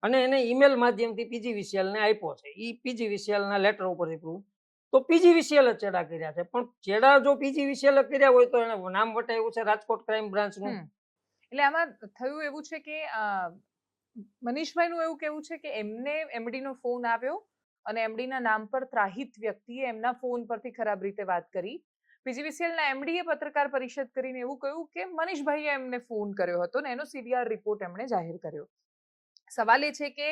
અને એને ઈમેલ માધ્યમથી PGVCL ને આપ્યો છે. ઈ PGVCL ના લેટર ઉપરથી પ્રૂફ. તો PGVCL જ ચેડા કર્યા છે, પણ ચેડા જો PGVCL કર્યા હોય તો એને નામ વટાવ્યું છે રાજકોટ ક્રાઇમ બ્રાન્ચનું. એટલે આમાં થયું એવું છે કે મનીષભાઈનું એવું કહેવું છે કે એમને એમડી નો ફોન આવ્યો અને એમડી ના નામ પર ત્રાહિત વ્યક્તિએ એમના ફોન પરથી ખરાબ રીતે વાત કરી. PGVCL ના એમડીએ પત્રકાર પરિષદ કરીને એવું કહ્યું કે મનીષભાઈએ એમને ફોન કર્યો હતો ને એનો CDR રિપોર્ટ એમણે જાહેર કર્યો. સવાલ એ છે કે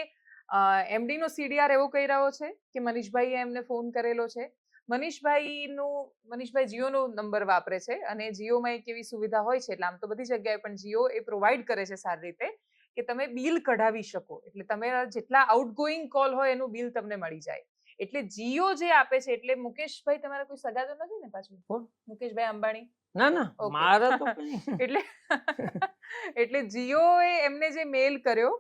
એમડી નો CDR એવો કહી રહ્યો છે કે મનીષભાઈએ એમને ફોન કરેલો છે. મનીષભાઈ જીઓનો નંબર વાપરે છે અને જીઓમાં એક એવી સુવિધા હોય છે, એટલે આમ તો બધી જગ્યાએ પણ જીઓ એ પ્રોવાઈડ કરે છે સારી રીતે કે તમે બિલ કઢાવી શકો, એટલે તમે જેટલા આઉટગોઈંગ કોલ હોય એનું બિલ તમને મળી જાય. એટલે જીઓ જે આપે છે, એટલે મુકેશભાઈ તમારા કોઈ સગા તો નથી ને પાછું? મુકેશભાઈ અંબાણી? ના મારા તો એટલે એટલે જીઓએ એમને જે મેલ કર્યો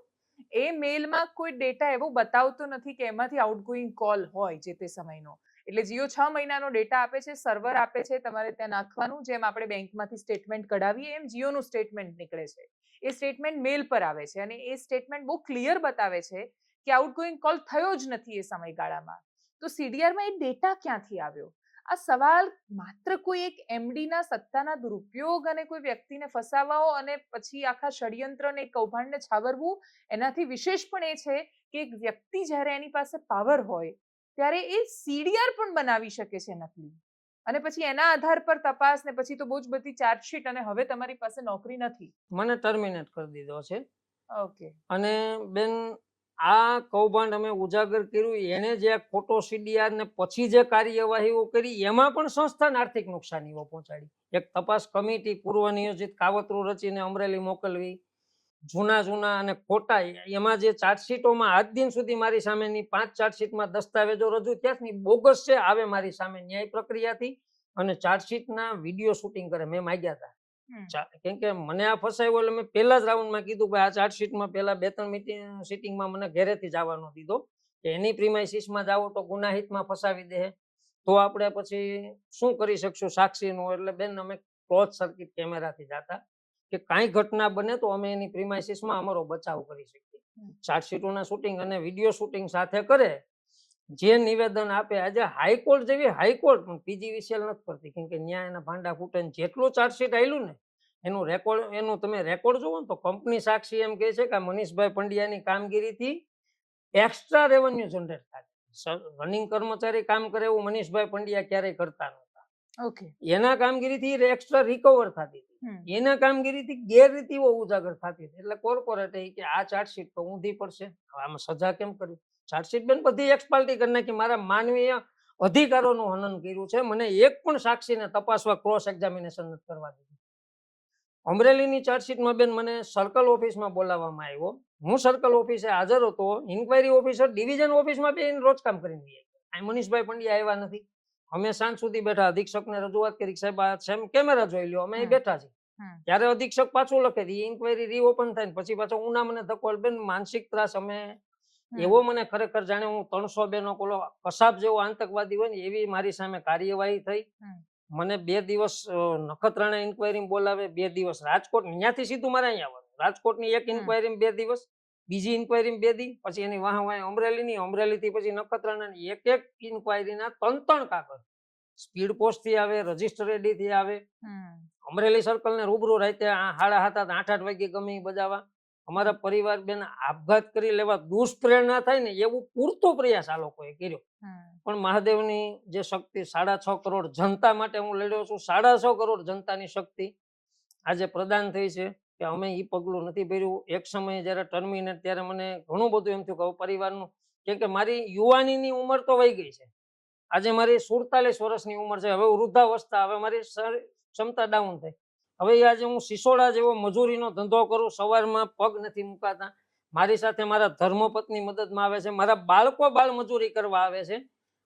એ મેલમાં કોઈ ડેટા એવો બતાવતો નથી કે એમાંથી આઉટગોઈંગ કોલ હોય જે તે સમયનો. એટલે જીઓ 6 મહિનાનો ડેટા આપે છે, સર્વર આપે છે, તમારે ત્યાં નાખવાનું. જેમ આપણે બેંકમાંથી સ્ટેટમેન્ટ કઢાવીએ એમ જીઓનું સ્ટેટમેન્ટ નીકળે છે. એ સ્ટેટમેન્ટ મેલ પર આવે છે અને એ સ્ટેટમેન્ટ બહુ ક્લિયર બતાવે છે કે આઉટગોઈંગ કોલ થયો જ નથી એ સમયગાળામાં. તો CDRમાં એ ડેટા ક્યાંથી આવ્યો? આ સવાલ માત્ર કોઈ એક એમડીના સત્તાના દુરુપયોગ અને કોઈ વ્યક્તિને ફસાવવો અને પછી આખા ષડયંત્રને કૌભાંડને છાવરવું એનાથી વિશેષ પણ એ છે કે એક વ્યક્તિ જ્યારે એની પાસે પાવર હોય ત્યારે એ CDR પણ બનાવી શકે છે નકલી, અને પછી એના આધાર પર તપાસ ને પછી તો બહુ જ બધી ચાર્જશીટ, અને હવે તમારી પાસે નોકરી નથી. મને ટર્મિનેટ કરી દીધો છે. ઓકે. અને બેન આ કૌભાંડ અમે ઉજાગર કર્યું, એને જે ખોટો CDR ને પછી જે કાર્યવાહીઓ કરી એમાં પણ સંસ્થાને આર્થિક નુકસાનીઓ પહોંચાડી. એક તપાસ કમિટી પૂર્વ નિયોજિત કાવતરું રચીને અમરેલી મોકલવી, જૂના અને ખોટા એમાં જે ચાર્જશીટોમાં આજ દિન સુધી મારી સામેની 5 ચાર્જશીટમાં દસ્તાવેજો રજૂ થયા બોગસ છે, આવે મારી સામે ન્યાય પ્રક્રિયાથી અને ચાર્જશીટના વિડીયો શૂટિંગ કરે. મેં માંગ્યા હતા કેમ કે મને આ ફસાયો, એટલે મેં પહેલા જ રાઉન્ડમાં કીધું કે આ ચાર્જશીટમાં પહેલા 2-3 સીટિંગમાં મને ઘરેથી જવાનો દીધો કે એની પ્રિમાઇસીસમાં જાઓ તો ગુનાહિતમાં ફસાવી દે, તો આપણે પછી શું કરી શકશું સાક્ષીનું. એટલે બેન અમે ક્લોઝ સર્કિટ કેમેરાથી જતા કે કાંઈ ઘટના બને તો અમે એની પ્રિમાઇસીસમાં અમારો બચાવ કરી શકીએ. ચાર્જશીટોના શૂટિંગ અને વિડીયો શૂટિંગ સાથે કરે, જે નિવેદન આપે. આજે હાઈકોર્ટ જેવી હાઈકોર્ટ પણ PGVCL નથી કરતી, કેમ કે ન્યાય એના ભાંડા ફૂટે. જેટલું ચાર્જશીટ આવેલું ને એનું તમે રેકોર્ડ જોવો ને તો કંપની સાક્ષી એમ કહે છે કે મનીષભાઈ પંડ્યાની કામગીરીથી એક્સ્ટ્રા રેવન્યુ જનરેટ થાય. રનિંગ કર્મચારી કામ કરે એવું મનીષભાઈ પંડ્યા ક્યારેય કરતા નહોતા. ઓકે. એના કામગીરીથી એક્સ્ટ્રા રિકવર થતી હતી, એના કામગીરીથી ગેરરીતિઓ ઉજાગર થતી હતી. એટલે કોર્પોરેટે કે આ ચાર્જશીટ તો ઊંધી પડશે, આમાં સજા કેમ કરવી? ચાર્જશીટ બેન બધી એક્સપાલ્ટી કરી નાખી. મારા માનવીય અધિકારોનું હનન કર્યું છે. મને એક પણ સાક્ષીને તપાસવા ક્રોસ એક્ઝામિનેશન નથી કરવા દીધું. અમરેલીની ચાર્જશીટમાં બેન મને સર્કલ ઓફિસમાં બોલાવવામાં આવ્યો. હું સર્કલ ઓફિસે હાજર હતો. ઇન્ક્વાયરી ઓફિસર ડિવિઝન ઓફિસમાં બેન રોજ કામ કરીને ગયા. મનીષભાઈ પંડ્યા આવ્યા નથી. અમે સાંજ સુધી બેઠા, અધિક્ષકને રજૂઆત કરી, સાહેબ કેમેરા જોઈ લ્યો, અમે બેઠા છીએ. ત્યારે અધિક્ષક પાછું લખે દી, ઇન્ક્વાયરી રીઓપન થાય પછી પાછો ઉના મને ધક્કો. બેન માનસિક ત્રાસ અમે એવો મને ખરેખર જાણે હું 302 નો કોલો કસાબ જેવો આતંકવાદી હોય ને એવી મારી સામે કાર્યવાહી થઈ. મને 2 દિવસ નખત્રાણા ઇન્ક્વાયરી બોલાવે, 2 દિવસ રાજકોટ, ત્યાંથી સીધું મારે અહીંયા આવવાનું. રાજકોટની એક ઇન્ક્વાયરી 2 દિવસ, બીજી ઇન્ક્વાયરી 2 દી, પછી એની વાહ અમરેલીની, અમરેલીથી પછી નખત્રાણાની એક ઇન્ક્વાયરીના 3 કાગળ સ્પીડ પોસ્ટ થી આવે, રજીસ્ટર એડી થી આવે. અમરેલી સર્કલ ને રૂબરૂ રાતે 7:30 8 વાગે ગમે બજાવવા. અમારા પરિવાર બેન આપઘાત કરી લેવા દુષ્પ્રેરણા થાય ને એવું પૂરતો પ્રયાસ આ લોકોએ કર્યો. પણ મહાદેવની જે શક્તિ, 6.5 કરોડ જનતા માટે હું લડ્યો છું. 6.5 કરોડ જનતાની શક્તિ આજે પ્રદાન થઈ છે કે અમે એ પગલું નથી ભર્યું. એક સમયે જયારે ટર્મિનેટ ત્યારે મને ઘણું બધું એમ થયું કે પરિવારનું, કેમ કે મારી યુવાનીની ઉંમર તો વહી ગઈ છે. આજે મારી 47 વર્ષની ઉંમર છે. હવે વૃદ્ધાવસ્થા, હવે મારી ક્ષમતા ડાઉન થઈ. હવે આજે હું સિસોડા જેવો મજૂરીનો ધંધો કરું, સવારમાં પગ નથી મુકાતા. મારી સાથે મારા ધર્મપત્ની મદદમાં આવે છે, મારા બાળકો બાળ મજૂરી કરવા આવે છે.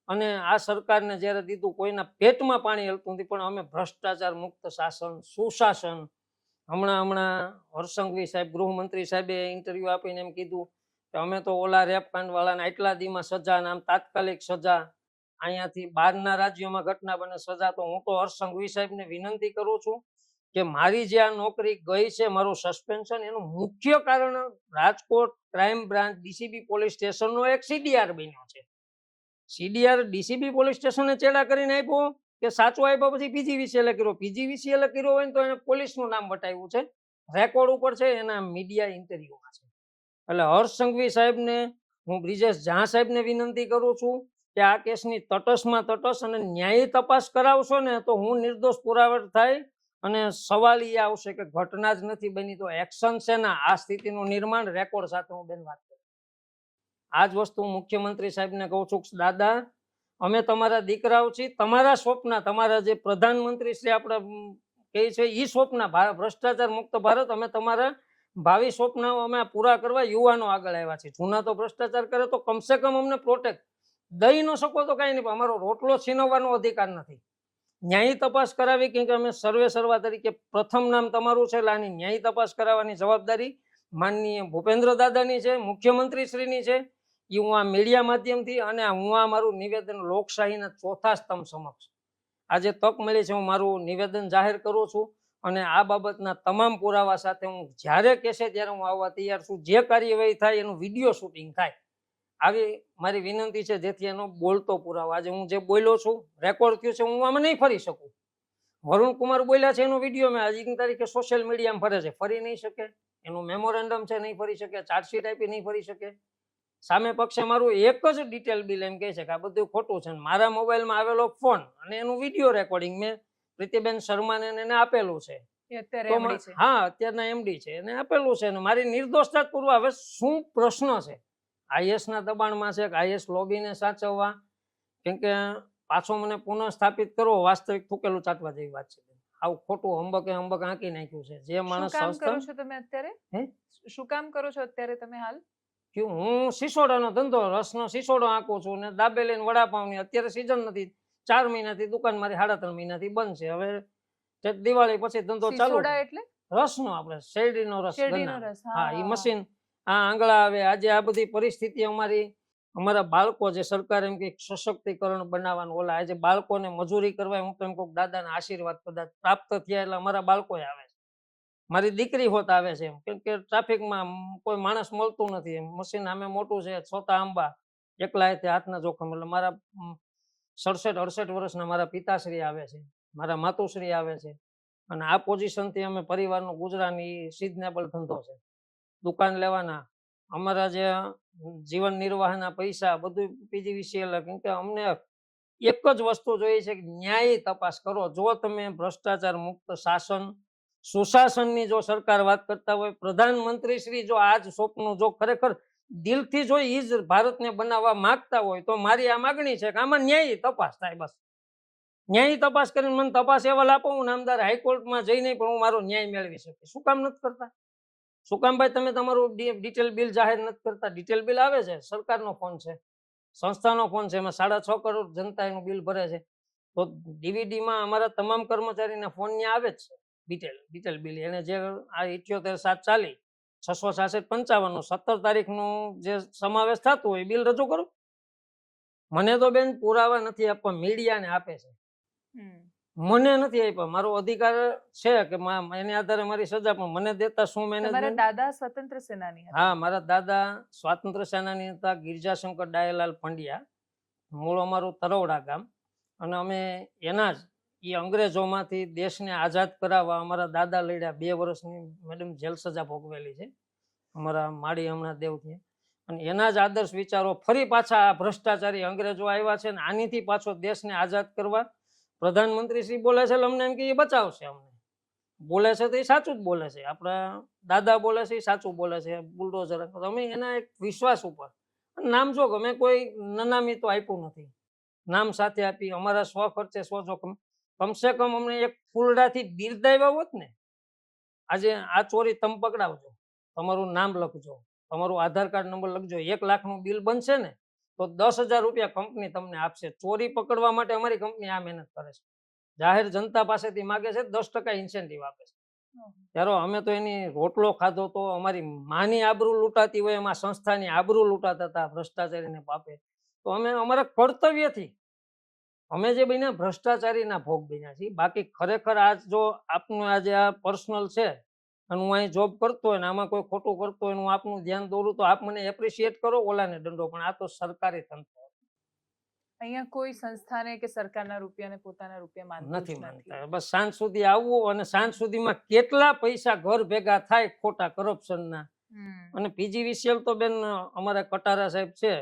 અને આ સરકારને જ્યારે દીધું કોઈના પેટમાં પાણી હલતું નથી. પણ અમે ભ્રષ્ટાચાર મુક્ત શાસન, સુશાસન. હમણાં હર્ષંઘવી સાહેબ, ગૃહમંત્રી સાહેબે ઇન્ટરવ્યુ આપીને એમ કીધું કે અમે તો ઓલા રેપ કાંડ વાળાને આટલા દીમાં સજા, આમ તાત્કાલિક સજા, અહીંયાથી બહારના રાજ્યોમાં ઘટના બને સજા. તો હું તો હર્ષંઘવી સાહેબને વિનંતી કરું છું કે મારી જે આ નોકરી ગઈ છે, મારું સસ્પેન્શન, એનું મુખ્ય કારણ Rajkot crime branch DCB police સ્ટેશનનો એક સીડીઆર બન્યો છે. સીડીઆર ડીસીબી પોલીસ સ્ટેશને ચેડા કરીને આપ્યો કે સાચો આપ્યા પછી પીજીવીસીએલે કર્યો? પીજીવીસીએલે કર્યો હોય ને તો એને પોલીસનું નામ બતાવ્યું છે, રેકોર્ડ ઉપર છે, એના મીડિયા ઇન્ટરવ્યુમાં છે. એટલે હર્ષ સંઘવી સાહેબને હું બ્રિજેશ ઝા સાહેબને વિનંતી કરું છું કે આ કેસની તટસ્થમાં તટસ્થ અને ન્યાયી તપાસ કરાવશો ને તો હું નિર્દોષ પુરાવા થાય. અને સવાલ એ આવશે કે ઘટના જ નથી બની તો એક્શન છે ને આ સ્થિતિનું નિર્માણ રેકોર્ડ સાથે હું બેન વાત કરું. આ જ વસ્તુ મુખ્યમંત્રી સાહેબને કહું છું કે દાદા અમે તમારા દીકરાઓ છીએ, તમારા સ્વપ્ન, તમારા જે પ્રધાનમંત્રી શ્રી આપણે કહે છે એ સ્વપ્ન ભ્રષ્ટાચાર મુક્ત ભારત, અમે તમારા ભાવિ સ્વપ્નો અમે પૂરા કરવા યુવાનો આગળ આવ્યા છે. જૂના તો ભ્રષ્ટાચાર કરે તો કમસે કમ અમને પ્રોટેક્ટ દઈ ન શકો તો કઈ નહીં, પણ અમારો રોટલો છીનવવાનો અધિકાર નથી. ન્યાયી તપાસ કરાવી, કેમ કે અમે સર્વે સર્વા તરીકે પ્રથમ નામ તમારું છે એટલે આની ન્યાયી તપાસ કરાવવાની જવાબદારી માનનીય ભૂપેન્દ્ર દાદાની છે, મુખ્યમંત્રી શ્રીની છે. એ હું આ મીડિયા માધ્યમથી અને હું આ મારું નિવેદન લોકશાહીના ચોથા સ્તંભ સમક્ષ આજે તક મળી છે, હું મારું નિવેદન જાહેર કરું છું. અને આ બાબતના તમામ પુરાવા સાથે હું જ્યારે કહેશે ત્યારે હું આવવા તૈયાર છું. જે કાર્યવાહી થાય એનું વિડીયો શૂટિંગ થાય આવી મારી વિનંતી છે, જેથી એનો બોલતો પુરાવો આજે હું જે બોલ્યો છું રેકોર્ડ થયું છે, હું આમાં નહીં ફરી શકું. વરુણ કુમાર બોલ્યા છે એનો વિડીયો મેં આજની તારીખે સોશિયલ મીડિયામાં ફરે છે, ફરી નહીં શકે. એનું મેમોરેન્ડમ છે, નહીં ફરી શકે. ચાર્જશીટ આપી નહીં ફરી શકે. સામે પક્ષે મારું એક જ ડિટેલ બિલ એમ કહે છે કે આ બધું ખોટું છે. મારા મોબાઈલમાં આવેલો ફોન અને એનું વિડીયો રેકોર્ડિંગ મેં પ્રીતિબેન શર્માને એને આપેલું છે. હા, અત્યારના એમડી છે, એને આપેલું છે. મારી નિર્દોષતા પૂરવા હવે શું પ્રશ્ન છે? આઈએસ ના દબાણમાં છે કે આઈએસ લોબીને સાચવવા? કેમ કે પાછો મને પુનઃ સ્થાપિત કરવો વાસ્તવિક થૂકેલું ચાટવા જેવી વાત છે. આવું ખોટું હંબકે આંકી નાખ્યું છે. જે માણસ તમે અત્યારે શું કામ કરો છો અત્યારે તમે હાલ? હું સિસોડાનો ધંધો, રસનો સિસોડો આંકું છું ને દાબેલી વડાપાવની અત્યારે સિઝન નથી. 4 મહિનાથી દુકાન મારી 3.5 મહિનાથી બંધ છે. હવે દિવાળી પછી ધંધો ચાલુ. એટલે રસનો, આપણે શેરડીનો રસ. હા, એ મશીન આ આંગળા આવે. આજે આ બધી પરિસ્થિતિ અમારા બાળકો જે સરકાર એમ કે સશક્તિકરણ બનાવવાનું, ઓલા આજે બાળકોને મજૂરી કરવા હું એમ કહું દાદાના આશીર્વાદ કદાચ પ્રાપ્ત થયા એટલે અમારા બાળકો આવે છે. મારી દીકરી હોત આવે છે, કેમ કે ટ્રાફિકમાં કોઈ માણસ મળતું નથી. મશીન સામે મોટું છે, છોટા આંબા એકલા હાથના જોખમ. એટલે મારા 67-68 વર્ષના મારા પિતાશ્રી આવે છે, મારા માતુશ્રી આવે છે. અને આ પોઝિશનથી અમે પરિવારનું ગુજરાન સિઝનેબલ ધંધો છે. દુકાન લેવાના, અમારા જે જીવન નિર્વાહના પૈસા બધું પીજીવીસીએલ. કેમ કે અમને એક જ વસ્તુ જોઈએ છે કે ન્યાયી તપાસ કરો. જો તમે ભ્રષ્ટાચાર મુક્ત શાસન, સુશાસનની જો સરકાર વાત કરતા હોય, પ્રધાનમંત્રી શ્રી જો આજ સ્વપ્ન જો ખરેખર દિલથી જો એ જ ભારતને બનાવવા માંગતા હોય તો મારી આ માગણી છે કે આમાં ન્યાયી તપાસ થાય. બસ ન્યાયી તપાસ કરીને મને તપાસ અહેવાલ આપો, હું નામદાર હાઈકોર્ટમાં જઈને પણ હું મારો ન્યાય મેળવી શકું. શું કામ નથી કરતા? શું કામ ભાઈ તમે તમારું ડિટેલ બિલ જાહેર નથી કરતા? ડિટેલ બિલ આવે છે, સરકારનો ફોન છે, સંસ્થાનો ફોન છે, એમાં 6.5 કરોડ જનતા એનું બિલ ભરે છે. તો ડીવીડીમાં અમારા તમામ કર્મચારીના ફોન ત્યાં આવે જ છે, ડિટેલ બિલ. એને જે આ 78/7 666-55 17 તારીખનું જે સમાવેશ થતું હોય બિલ રજૂ કરો. મને તો બેન પુરાવા નથી આપવા, મીડિયાને આપે છે. મને નથી આપ્યા. મારો અધિકાર છે કે એને આધારે મારી સજા, પણ મને દેતા શું મેનેજમેન્ટ? દાદા સ્વતંત્ર સેનાની હતા? હા, મારા દાદા સ્વાતંત્ર્ય સેનાની હતા, ગિરજાશંકર ડાયલાલ પંડ્યા. મૂળ અમારું તરોડા ગામ. અને અમે એના જ એ અંગ્રેજોમાંથી દેશને આઝાદ કરાવવા અમારા દાદા લડ્યા. 2 વર્ષની મેડમ જેલ સજા ભોગવેલી છે અમારા માળી હમણાં દેવથી. અને એના જ આદર્શ વિચારો ફરી પાછા આ ભ્રષ્ટાચારી અંગ્રેજો આવ્યા છે ને આનીથી પાછો દેશને આઝાદ કરવા પ્રધાનમંત્રી શ્રી બોલે છે. અમને એમ કે એ બચાવશે અમને. બોલે છે તો એ સાચું જ બોલે છે. આપણા દાદા બોલે છે એ સાચું બોલે છે. બુલડોઝર અમે એના એક વિશ્વાસ ઉપર નામ જો અમે કોઈ નનામી તો આપ્યું નથી, નામ સાથે આપી અમારા સ્વ ખર્ચે સ્વ જોખમ. કમસે કમ અમને એક ફૂલડાથી બિરદાવ્યા હોત ને, આજે આ ચોરી તમે પકડાવજો, તમારું નામ લખજો, તમારું આધાર કાર્ડ નંબર લખજો, 1 લાખનું બિલ બનશે ને તો 10,000 રૂપિયા કંપની તમને આપશે. ચોરી પકડવા માટે અમારી કંપની આ મહેનત કરે છે. જાહેર જનતા પાસેથી માગે છે 10% ઇન્સેન્ટિવ આપે છે. ત્યારે અમે તો એની રોટલો ખાધો તો અમારી માની આબરૂ લૂંટાતી હોય એમાં સંસ્થાની આબરૂ લૂંટાતા હતા ભ્રષ્ટાચારીને પાપે. તો અમે અમારા કર્તવ્યથી અમે જે બન્યા ભ્રષ્ટાચારીના ભોગ બન્યા છીએ. બાકી ખરેખર આજ જો આપનું આજે આ પર્સનલ છે અને હું અહીં જોબ કરતો હોય ને આમાં કોઈ ખોટું કરતો હોય ને હું આપનું ધ્યાન દોરું તો આપ મને એપ્રિશિએટ કરો, ઓલાને દંડો. પણ આ તો સરકારી તંત્ર અહીંયા કોઈ સંસ્થાને કે સરકારના રૂપિયાને પોતાના રૂપિયા માનતું નથી જ માનતા. નથી. બસ સાંજ સુધી આવવું અને સાંજ સુધીમાં કેટલા પૈસા ઘર ભેગા થાય ખોટા કરપ્શનના. હમ. અને પીજીવીસીએલ તો બેન અમારા કટારા સાહેબ છે,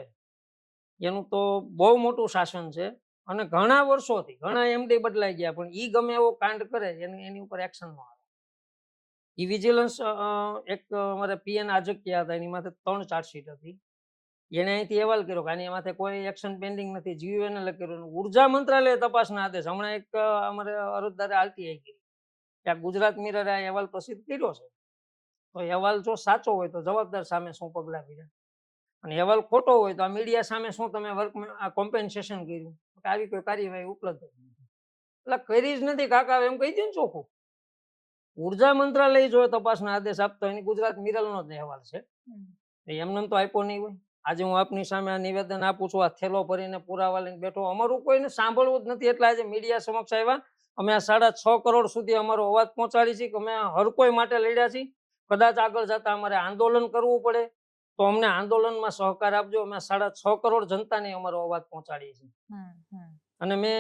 એનું તો બહુ મોટું શાસન છે અને ઘણા વર્ષોથી ઘણા એમડી બદલાઈ ગયા, પણ ઈ ગમે એવો કાંડ કરે એની ઉપર એક્શન ન આવે. ઈ વિજિલન્સ એક અમારે પીએન આજકિયા હતા, એની માથે 3 ચાર્જશીટ હતી. એને અહીંથી અહેવાલ કર્યો કે આની માથે કોઈ એક્શન પેન્ડિંગ નથી, જીયુએનએલ કર્યું. ઉર્જા મંત્રાલય તપાસના આદેશ. હમણાં એક અમારે અરજદારે આરટીઆઈ કરી કે આ ગુજરાત મિરરે આ અહેવાલ પ્રસિદ્ધ કર્યો છે, તો અહેવાલ જો સાચો હોય તો જવાબદાર સામે શું પગલાં ભર્યા, અને અહેવાલ ખોટો હોય તો આ મીડિયા સામે શું તમે વર્ક આ કોમ્પેન્સેશન કર્યું, આવી કોઈ કાર્યવાહી ઉપલબ્ધ નથી. એટલે કરી જ નથી કાકા, એમ કહી દે ને ચોખ્ખું. ઉર્જા મંત્રાલય જો તપાસના આદેશ આપતો એની ગુજરાત મિરલનો જ અહેવાલ છે, એમને તો આપ્યો નહીં હોય. આજે હું આપની સામે આ નિવેદન આપું છું, આ થેલો ભરીને પુરાવા લઈને બેઠો. અમારું કોઈને સાંભળવું જ નથી એટલે આજે મીડિયા સમક્ષ આવ્યા. અમે આ 6.5 કરોડ સુધી અમારો અવાજ પહોંચાડી છે કે અમે હર કોઈ માટે લડ્યા છીએ. કદાચ આગળ જતા અમારે આંદોલન કરવું પડે તો અમને આંદોલનમાં સહકાર આપજો. અમે 6.5 કરોડ જનતાને અમારો અવાજ પહોંચાડીએ છીએ. અને મેં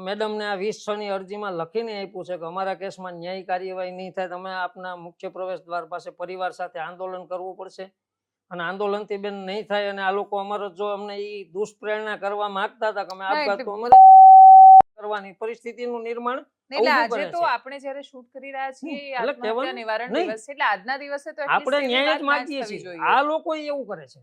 મેડમને આ 20/6 અરજીમાં લખીને આપ્યું છે કે અમારા કેસમાં ન્યાય કાર્યવાહી નહીં થાય, તમે આપના મુખ્ય પ્રવેશ દ્વાર પાસે પરિવાર સાથે આંદોલન કરવું પડશે. અને આંદોલનથી બેન નહીં થાય અને આ લોકો અમારો જો અમને ઈ દુષ્પ્રેરણા કરવા માંગતા હતા કે અમે આપઘાત કરવાની પરિસ્થિતિનું નિર્માણ એટલે આજે તો આપણે જ્યારે શૂટ કરી રહ્યા છીએ આત્મહત્યા નિવારણ દિવસ, એટલે આજના દિવસે તો આપણે ન્યાય જ માંગીએ છીએ. આ લોકો એવું કરે છે.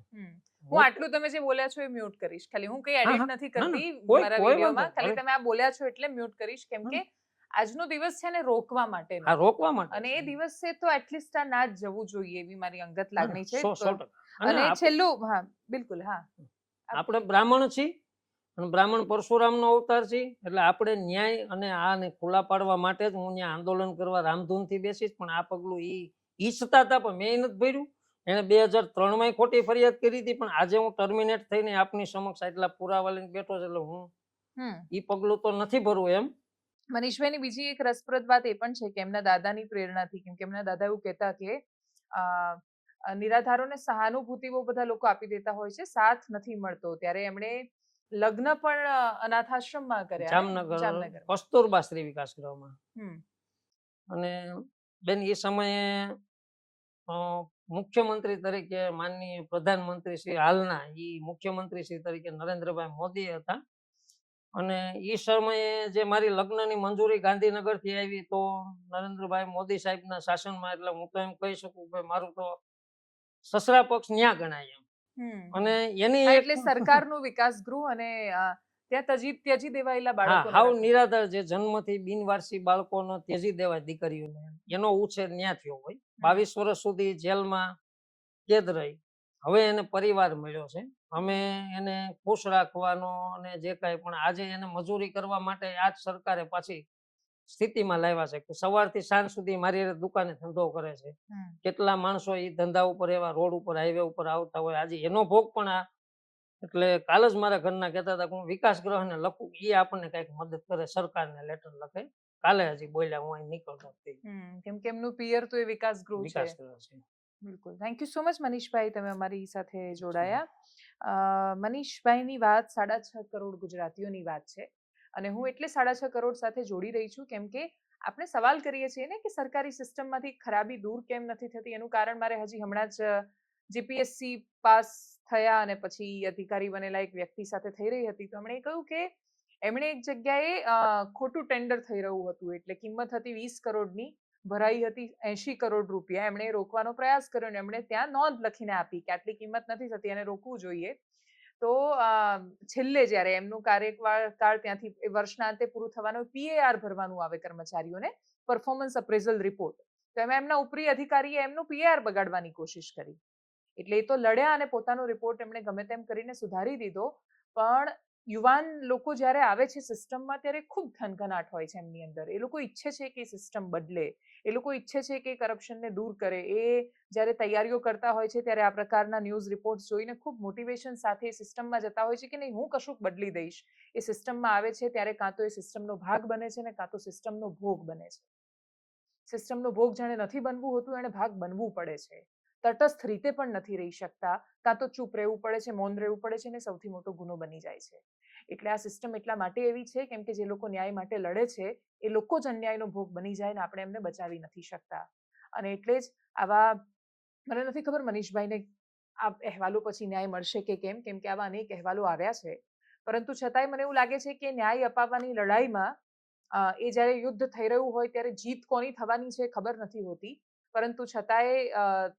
હું આટલું તમે જે બોલ્યા છો એ મ્યુટ કરીશ. ખાલી હું કઈ એડિટ નથી કરતી મારા વિડિયોમાં, ખાલી તમે આ બોલ્યા છો એટલે મ્યુટ કરીશ, કેમ કે આજનો દિવસ છે ને રોકવા માટે, આ રોકવા માટે, અને એ દિવસે તો એટલીસ્ટ આ ના જ જવું જોઈએ એવી મારી અંગત લાગણી છે. 100%. અને છેલ્લું, હા બિલકુલ, હા, આપણે બ્રાહ્મણ છીએ અને બ્રાહ્મણ પરશુરામનો અવતાર છે, એટલે આપણે ન્યાય અને આને ખુલ્લા પાડવા માટે જ હું ત્યાં આંદોલન કરવા રામધૂનથી બેસીશ. પણ આ પગલું ઈચ્છતા હતા પણ મેં નથી ભર્યું. એને 2003માં ખોટી ફરિયાદ કરી હતી, પણ આજે હું ટર્મિનેટ થઈને આપની સમક્ષ એટલા પુરાવા લઈને બેઠો છે, એટલે હું ઈ પગલું તો નથી ભરવું એમ. મનીષભાઈની બીજી એક રસપ્રદ વાત એ પણ છે કે એમના દાદાની પ્રેરણાથી, કેમ કે એમના દાદા એવું કહેતા કે નિરાધારોને સહાનુભૂતિ બહુ બધા લોકો આપી દેતા હોય છે, સાથ નથી મળતો, ત્યારે એમણે લગ્ન પણ અનાથાશ્રમમાં કર્યા, જામનગર કસ્તુરબા સ્ત્રી વિકાસ ગૃહમાં. અને બેન એ સમયે મુખ્યમંત્રી તરીકે માનનીય પ્રધાનમંત્રી શ્રી હાલના ઈ મુખ્યમંત્રી શ્રી તરીકે નરેન્દ્રભાઈ મોદી હતા. અને એ સમયે જે મારી લગ્નની મંજૂરી ગાંધીનગરથી આવી તો નરેન્દ્રભાઈ મોદી સાહેબના શાસનમાં, એટલે હું તો એમ કહી શકું કે મારું તો સસરા પક્ષ ન્યા ગણાય એમ. અને એની એટલે સરકારનું વિકાસ ગૃહ અને ત્યાં ત્યજી દેવાયેલા બાળકો, હાવ નિરાધાર જે જન્મથી બિનવારસી બાળકોનો ત્યજી દેવાય દીકરીઓને, એનો ઉછેર ન્યા થયો હોય. 22 વર્ષ સુધી જેલમાં કેદ રહી, હવે એને પરિવાર મળ્યો છે. અમે એને ખુશ રાખવાનો અને જે કાંઈ પણ આજે એને મજૂરી કરવા માટે આ જ સરકારે પાછી સ્થિતિમાં લાવ્યા છે કે સવારથી સાંજ સુધી મારી દુકાને ધંધો કરે છે. કેટલા માણસો એ ધંધા ઉપર એવા રોડ ઉપર હાઈવે ઉપર આવતા હોય, આજે એનો ભોગ પણ આ. એટલે કાલ જ મારા ઘરના કહેતા હતા કે હું વિકાસ ગ્રહને લખું, એ આપણને કઈક મદદ કરે, સરકારને લેટર લખે. કાલે હજી બોલ્યા હું અહીં નીકળતો હતી, કેમ કે એમનું પિયર તો એ વિકાસ ગૃહ છે. બિલકુલ, થેન્ક યુ સો મચ મનીષભાઈ, તમે અમારી સાથે જોડાયા. મનીષભાઈની વાત 6.5 કરોડ ગુજરાતીઓની વાત છે, અને હું એટલે 6.5 કરોડ સાથે જોડી રહી છું કેમ કે આપણે સવાલ કરીએ છીએ ને કે સરકારી સિસ્ટમમાંથી ખરાબી દૂર કેમ નથી થતી. એનું કારણ મારે હજી હમણાં જ જીપીએસસી પાસ થયા અને પછી અધિકારી બનેલા એક વ્યક્તિ સાથે થઈ રહી હતી, તો એમણે કહ્યું કે એમણે એક જગ્યાએ ખોટું ટેન્ડર થઈ રહ્યું હતું, એટલે કિંમત હતી 20 કરોડની, ભરાઈ હતી 80 કરોડ રૂપિયા. એમણે રોકવાનો પ્રયાસ કર્યો અને એમણે ત્યાં નોંધ લખીને આપી કે આટલી કિંમત નથી થતી અને રોકવું જોઈએ. તો છેલ્લે જ્યારે એમનું કાર્યકાળ ત્યાંથી વર્ષના અંતે પૂરું થવાનું, પીએઆર ભરવાનું આવે કર્મચારીઓને, પરફોર્મન્સ અપ્રેઝલ રિપોર્ટ, તો એમાં એમના ઉપરી અધિકારીએ એમનું પીએઆર બગાડવાની કોશિશ કરી. એટલે એ તો લડ્યા અને પોતાનો રિપોર્ટ એમણે ગમે તેમ કરીને સુધારી દીધો. પણ યુવાન લોકો જ્યારે આવે છે સિસ્ટમમાં ત્યારે ખૂબ થનગનાટ હોય છે એમની અંદર. એ લોકો ઈચ્છે છે કે સિસ્ટમ બદલે, એ લોકો ઈચ્છે છે કે કરપ્શનને દૂર કરે. એ જ્યારે તૈયારીઓ કરતા હોય છે ત્યારે આ પ્રકારના ન્યૂઝ રિપોર્ટ્સ જોઈને ખૂબ મોટિવેશન સાથે એ સિસ્ટમમાં જતા હોય છે કે નહીં, હું કશુંક બદલી દઈશ. એ સિસ્ટમમાં આવે છે ત્યારે કાં તો એ સિસ્ટમનો ભાગ બને છે ને કાં તો સિસ્ટમનો ભોગ બને છે. સિસ્ટમનો ભોગ જાણે નથી બનવું હોતું એને ભાગ બનવું પડે છે. તટસ્થ રીતે પણ નથી રહી શકતા, કાં તો ચૂપ રહેવું પડે છે, મૌન રહેવું પડે છે, અને સૌથી મોટો ગુનો બની જાય છે. એટલે આ સિસ્ટમ એટલા માટે એવી છે કેમ કે જે લોકો ન્યાય માટે લડે છે એ લોકો જ અન્યાયનો ભોગ બની જાય ને આપણે એમને બચાવી નથી શકતા. અને એટલે જ આવા, મને નથી ખબર મનીષભાઈને આ અહેવાલો પછી ન્યાય મળશે કે કેમ, કેમ કે આવા અનેક અહેવાલો આવ્યા છે. પરંતુ છતાંય મને એવું લાગે છે કે ન્યાય અપાવવાની લડાઈમાં એ જ્યારે યુદ્ધ થઈ રહ્યું હોય ત્યારે જીત કોની થવાની છે ખબર નથી હોતી. પરંતુ છતાંય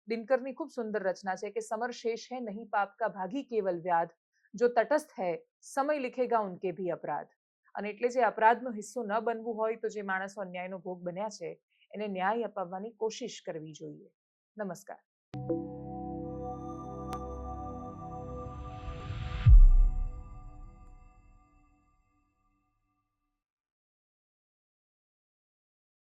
દિનકરની ખૂબ સુંદર રચના છે કે સમર शेष है नहीं पाप का भागी केवल व्याध, जो तटस्थ है સમય लिखेगा उनके भी अपराध. અને એટલે જે અપરાધનો હિસ્સો ન બનવું હોય તો જે માણસો અન્યાયનો ભોગ બન્યા છે એને ન્યાય અપાવવાની કોશિશ કરવી જોઈએ. નમસ્કાર.